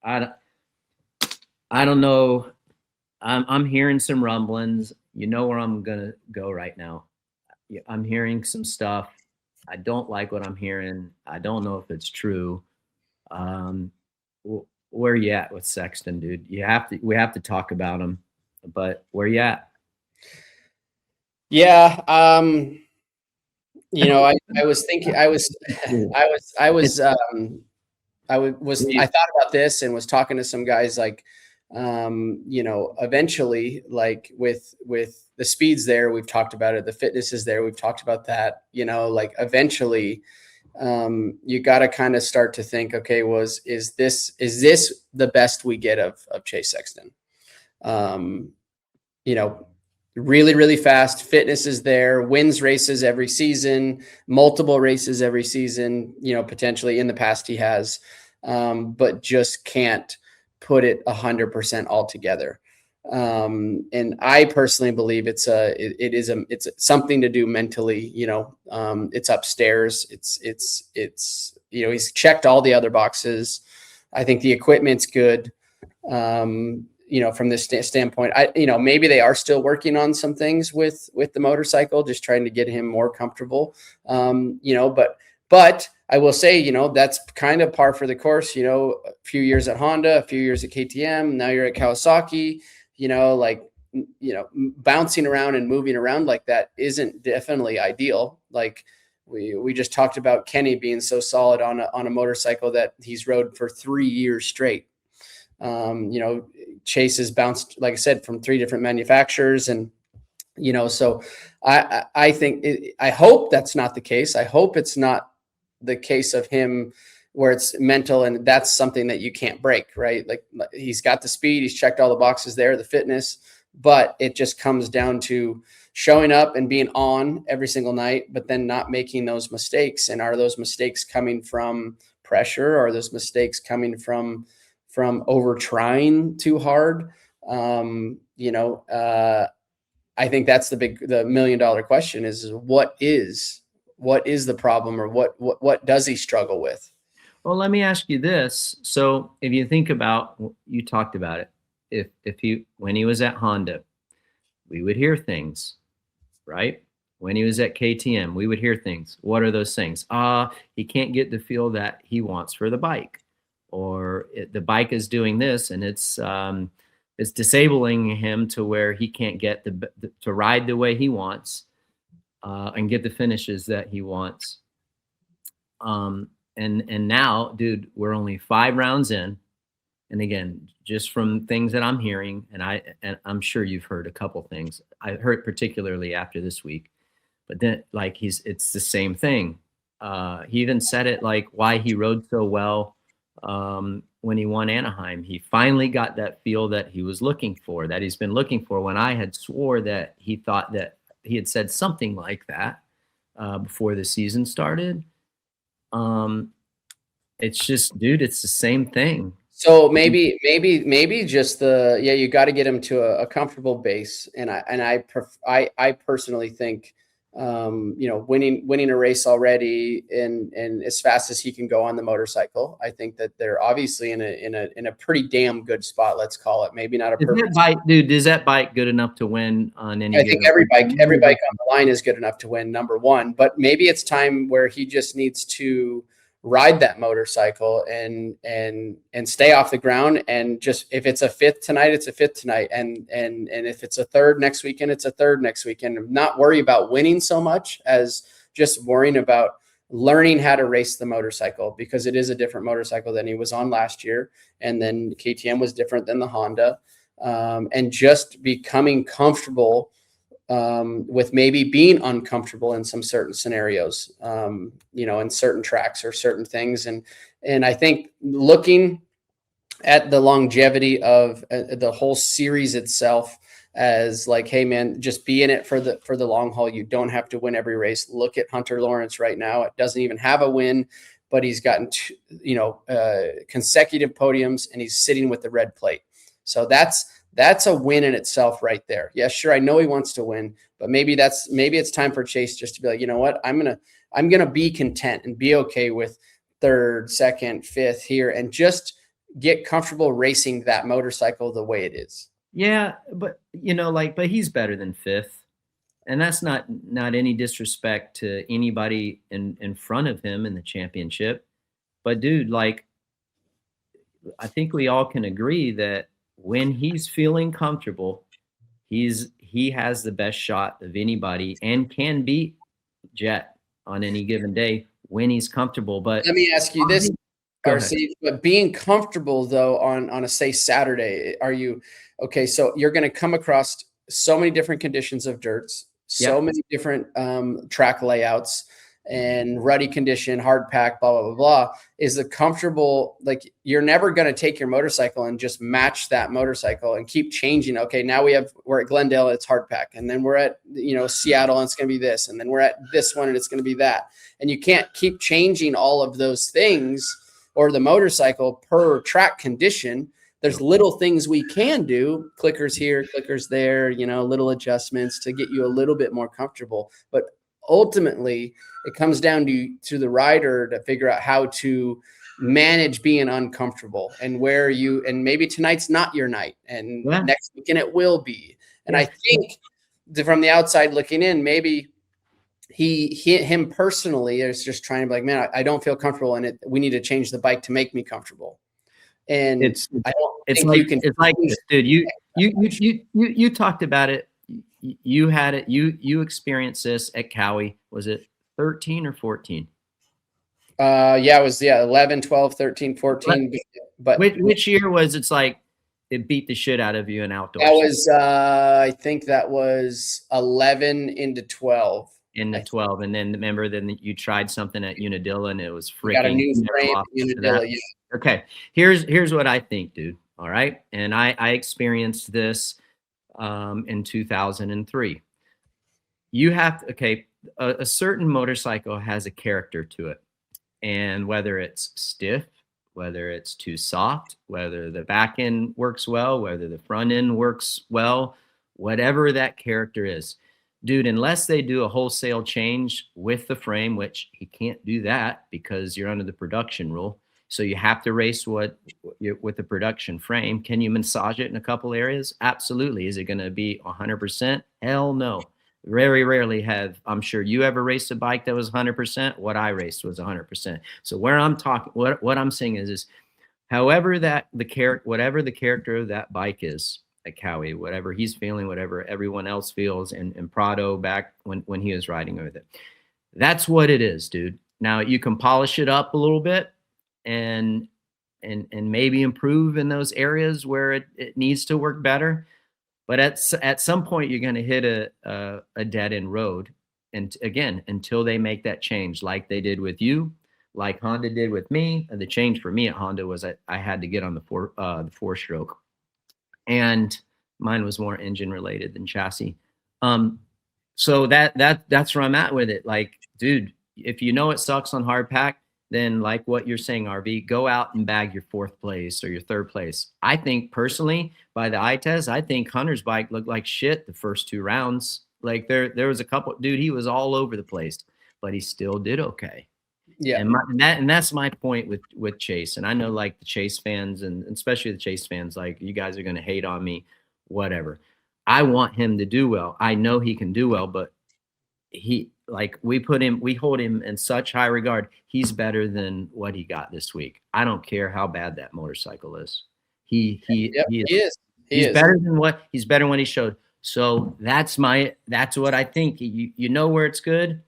I don't, I don't know. I'm hearing some rumblings. You know where I'm gonna go right now. I'm hearing some stuff. I don't like what I'm hearing. I don't know if it's true. Um, where you at with Sexton, dude? We have to talk about him, but where you at? Yeah. I was thinking, I thought about this and was talking to some guys like, eventually, like with the speeds there, we've talked about it. The fitness is there. We've talked about that, like eventually, you got to kind of start to think, okay, is this the best we get of Chase Sexton? You know, really, really fast. Fitness is there, wins races every season, multiple races every season, potentially in the past he has, but just can't put it 100% all together. And I personally believe it's something to do mentally, it's upstairs. He's checked all the other boxes. I think the equipment's good. From this standpoint, maybe they are still working on some things with the motorcycle, just trying to get him more comfortable. But I will say, that's kind of par for the course, a few years at Honda, a few years at KTM. Now you're at Kawasaki, bouncing around and moving around like that isn't definitely ideal. Like we just talked about Kenny being so solid on a motorcycle that he's rode for 3 years straight. Chase has bounced, like I said, from 3 different manufacturers. And, so I think I hope that's not the case. I hope it's not the case of him where it's mental and that's something that you can't break, right? Like he's got the speed, he's checked all the boxes there, the fitness, but it just comes down to showing up and being on every single night, but then not making those mistakes. And are those mistakes coming from pressure? Or are those mistakes coming from over trying too hard? I think that's the $1 million question is what is the problem, or what does he struggle with? Well, let me ask you this. So if you think about, you talked about it, when he was at Honda, we would hear things, right? When he was at KTM, we would hear things. What are those things? He can't get the feel that he wants for the bike, or the bike is doing this and it's disabling him to where he can't get to ride the way he wants and get the finishes that he wants. And now, dude, we're only 5 rounds in. And again, just from things that I'm hearing, and I'm sure you've heard a couple things. I heard particularly after this week, but then like it's the same thing. He even said it, like why he rode so well when he won Anaheim. He finally got that feel that he was looking for, that he's been looking for, when I had swore that he thought that he had said something like that before the season started. It's just, dude, it's the same thing. So maybe just you got to get him to a comfortable base. And I personally think, winning a race already and as fast as he can go on the motorcycle, I think that they're obviously in a pretty damn good spot. Let's call it, maybe not a perfect bike, dude. Is that bike good enough to win on any? I think every bike on the line is good enough to win, number one. But maybe it's time where he just needs to ride that motorcycle and stay off the ground, and just, if it's a 5th tonight, it's a 5th tonight, and if it's a 3rd next weekend, it's a 3rd next weekend. Not worry about winning so much as just worrying about learning how to race the motorcycle, because it is a different motorcycle than he was on last year, and then KTM was different than the Honda, and just becoming comfortable with maybe being uncomfortable in some certain scenarios, in certain tracks or certain things. And I think looking at the longevity of the whole series itself as like, hey man, just be in it for the long haul. You don't have to win every race. Look at Hunter Lawrence right now. It doesn't even have a win, but he's gotten consecutive podiums, and he's sitting with the red plate. So that's a win in itself right there. Yeah, sure, I know he wants to win, but maybe it's time for Chase just to be like, you know what, I'm gonna be content and be okay with 3rd, 2nd, 5th here, and just get comfortable racing that motorcycle the way it is. Yeah, but but he's better than fifth. And that's not any disrespect to anybody in front of him in the championship. But dude, like, I think we all can agree that when he's feeling comfortable, he has the best shot of anybody and can beat Jet on any given day when he's comfortable. But let me ask you this, Go RC, but being comfortable though on a say Saturday, are you okay? So you're going to come across so many different conditions of dirts, so many different track layouts and ruddy condition, hard pack, blah, blah, blah, blah. Is the comfortable, like, you're never going to take your motorcycle and just match that motorcycle and keep changing. Okay, now we're at Glendale, it's hard pack. And then we're at, Seattle, and it's going to be this. And then we're at this one and it's going to be that. And you can't keep changing all of those things or the motorcycle per track condition. There's little things we can do, clickers here, clickers there, little adjustments to get you a little bit more comfortable. But ultimately, it comes down to the rider to figure out how to manage being uncomfortable and and maybe tonight's not your night and next weekend it will be. And I think from the outside looking in, maybe him personally is just trying to be like, man, I don't feel comfortable in it. We need to change the bike to make me comfortable. And it's like this, dude. You talked about it. You had it. You experienced this at Cowie. Was it 13 or 14? It was 11, 12, 13, 14. But which year was it's like it beat the shit out of you in outdoors? That was I think that was 11 into 12. Into 12, and then remember, then you tried something at Unadilla, and it was freaking. Got a new frame at Unadilla, yeah. Okay, here's what I think, dude. All right, and I experienced this in 2003. You have a certain motorcycle has a character to it, and whether it's stiff, whether it's too soft, whether the back end works well, whether the front end works well, whatever that character is, dude, unless they do a wholesale change with the frame, which he can't do that because you're under the production rule. So you have to race with the production frame. Can you massage it in a couple areas? Absolutely. Is it going to be 100%? Hell no. Very rarely I'm sure you ever raced a bike that was 100%. What I raced was 100%. So where I'm talking, what I'm saying is however whatever the character of that bike is at Cowie, whatever he's feeling, whatever everyone else feels, and Prado back when he was riding with it, that's what it is, dude. Now you can polish it up a little bit and maybe improve in those areas where it needs to work better. But at some point, you're going to hit a dead end road. And again, until they make that change, like they did with you, like Honda did with me. The change for me at Honda was I had to get on the four stroke, and mine was more engine related than chassis. So that's where I'm at with it. Like, dude, if you know it sucks on hard pack, then like what you're saying, RV, go out and bag your fourth place or your third place. I think personally, by the eye test, I think Hunter's bike looked like shit the first two rounds. Like there was a couple, dude, he was all over the place, but he still did okay. Yeah. And that's my point with Chase. And I know like the Chase fans and especially the Chase fans, like you guys are going to hate on me, whatever. I want him to do well. I know he can do well, but we hold him in such high regard. He's better than what he got this week. I don't care how bad that motorcycle is. He is better than what he showed. So that's what I think. You know where it's good,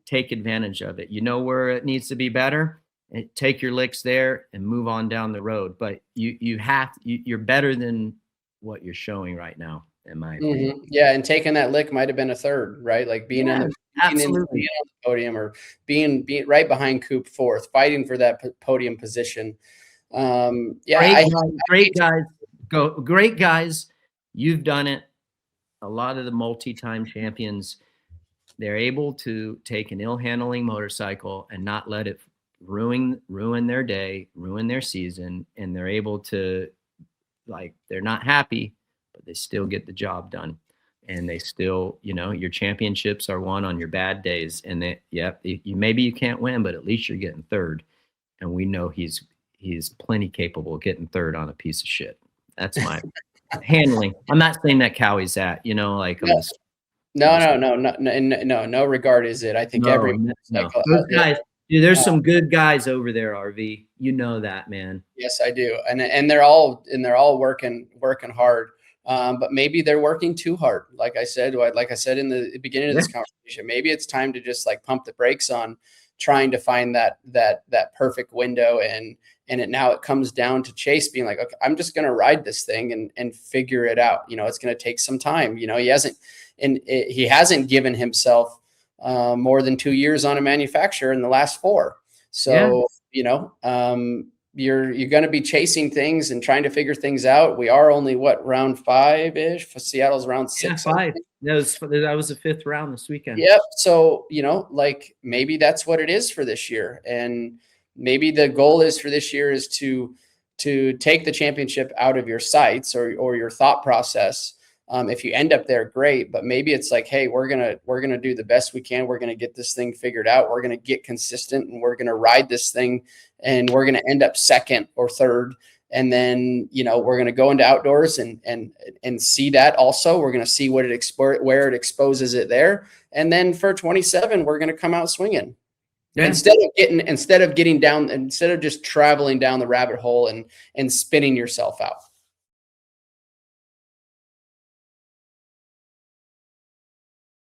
take advantage of it. You know where it needs to be better, and take your licks there and move on down the road. But you're better than what you're showing right now, in my opinion. Mm-hmm. Yeah, and taking that lick might have been a third, right? Like being on the podium or being right behind Coop fourth, fighting for that podium position. Great guys. You've done it. A lot of the multi-time champions, they're able to take an ill-handling motorcycle and not let it ruin their day, ruin their season, and they're able to, like, they're not happy, but they still get the job done. And they still, your championships are won on your bad days. And maybe you can't win, but at least you're getting third. And we know he's he's plenty capable of getting third on a piece of shit. That's my handling. I'm not saying that Cowie's that, you know, like I'm just, No regard is it. I think every motorcycle Those out there, guys, dude, there's some good guys over there, RV. You know that, man. yes, I do, and they're all working hard. But maybe they're working too hard. Like I said in the beginning of this conversation, maybe it's time to just like pump the brakes on trying to find that perfect window. And now it comes down to Chase being like, okay, I'm just going to ride this thing and figure it out. You know, it's going to take some time. You know, he hasn't given himself more than 2 years on a manufacturer in the last 4. So, you know, you're going to be chasing things and trying to figure things out. We are only round 5-ish. Seattle's round 6. Yeah, 5. That was the 5th round this weekend. Yep. So, you know, like maybe that's what it is for this year. And maybe the goal is for this year is to take the championship out of your sights or your thought process. If you end up there, great. But maybe it's like, hey, we're gonna do the best we can. We're gonna get this thing figured out. We're gonna get consistent, and we're gonna ride this thing, and we're gonna end up 2nd or 3rd. And then, you know, we're gonna go into outdoors and see that also. We're gonna see where it exposes it there. And then for 27, we're gonna come out swinging. Yeah. Instead of just traveling down the rabbit hole and spinning yourself out.